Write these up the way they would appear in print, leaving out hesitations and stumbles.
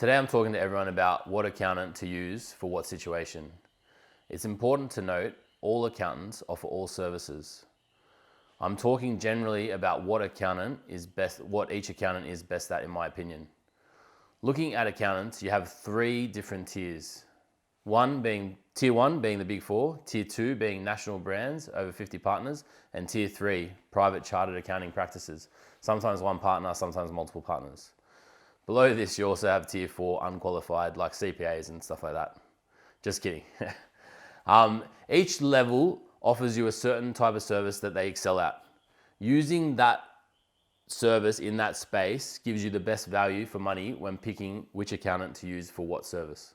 Today I'm talking to everyone about what accountant to use for what situation. It's important to note all accountants offer all services. I'm talking generally about what each accountant is best at in my opinion. Looking at accountants, you have three different tiers. Tier 1 being the Big Four, Tier 2 being national brands, over 50 partners, and Tier 3, private chartered accounting practices. Sometimes one partner, sometimes multiple partners. Below this, you also have Tier 4 unqualified, like CPAs and stuff like that. Just kidding. Each level offers you a certain type of service that they excel at. Using that service in that space gives you the best value for money when picking which accountant to use for what service.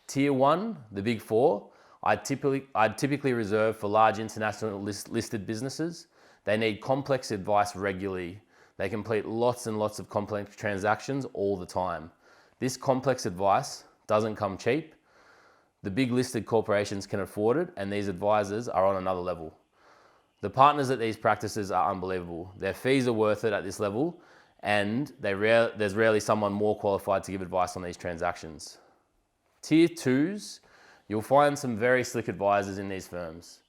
Tier 1, the Big Four, I'd typically reserve for large international listed businesses. They need complex advice regularly. They complete lots and lots of complex transactions all the time. This complex advice doesn't come cheap. The big listed corporations can afford it, and these advisors are on another level. The partners at these practices are unbelievable. Their fees are worth it at this level, and there's rarely someone more qualified to give advice on these transactions. Tier 2s, you'll find some very slick advisors in these firms.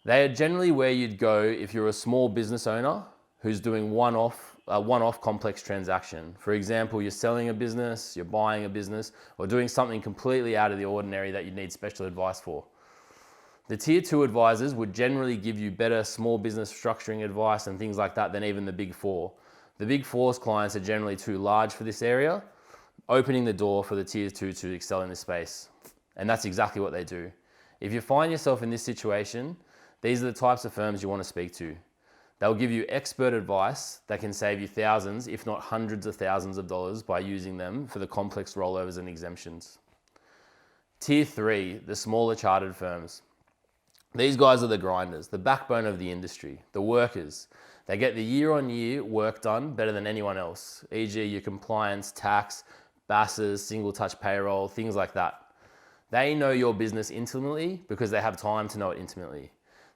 They are generally where you'd go if you're a small business owner who's doing a one-off complex transaction. For example, you're selling a business, you're buying a business, or doing something completely out of the ordinary that you need special advice for. The Tier 2 advisors would generally give you better small business structuring advice and things like that than even the Big Four. The Big Four's clients are generally too large for this area, opening the door for the Tier 2 to excel in this space. And that's exactly what they do. If you find yourself in this situation, these are the types of firms you want to speak to. They'll give you expert advice that can save you thousands, if not hundreds of thousands of dollars by using them for the complex rollovers and exemptions. Tier 3, the smaller chartered firms. These guys are the grinders, the backbone of the industry, the workers. They get the year-on-year work done better than anyone else, e.g. your compliance, tax, BASs, single touch payroll, things like that. They know your business intimately because they have time to know it intimately.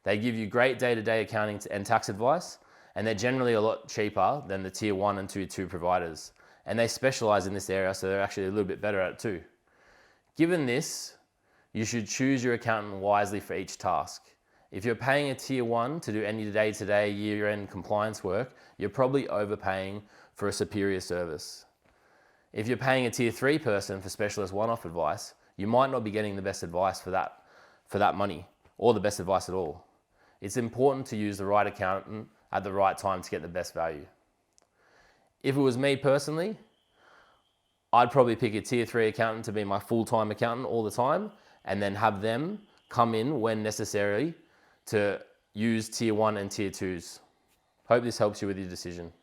They give you great day-to-day accounting and tax advice, and they're generally a lot cheaper than the Tier 1 and Tier 2 providers. And they specialize in this area, so they're actually a little bit better at it too. Given this, you should choose your accountant wisely for each task. If you're paying a Tier 1 to do any day-to-day year-end compliance work, you're probably overpaying for a superior service. If you're paying a Tier 3 person for specialist one-off advice, you might not be getting the best advice for that money, or the best advice at all. It's important to use the right accountant at the right time to get the best value. If it was me personally, I'd probably pick a Tier 3 accountant to be my full-time accountant all the time, and then have them come in when necessary to use Tier 1 and Tier 2s. Hope this helps you with your decision.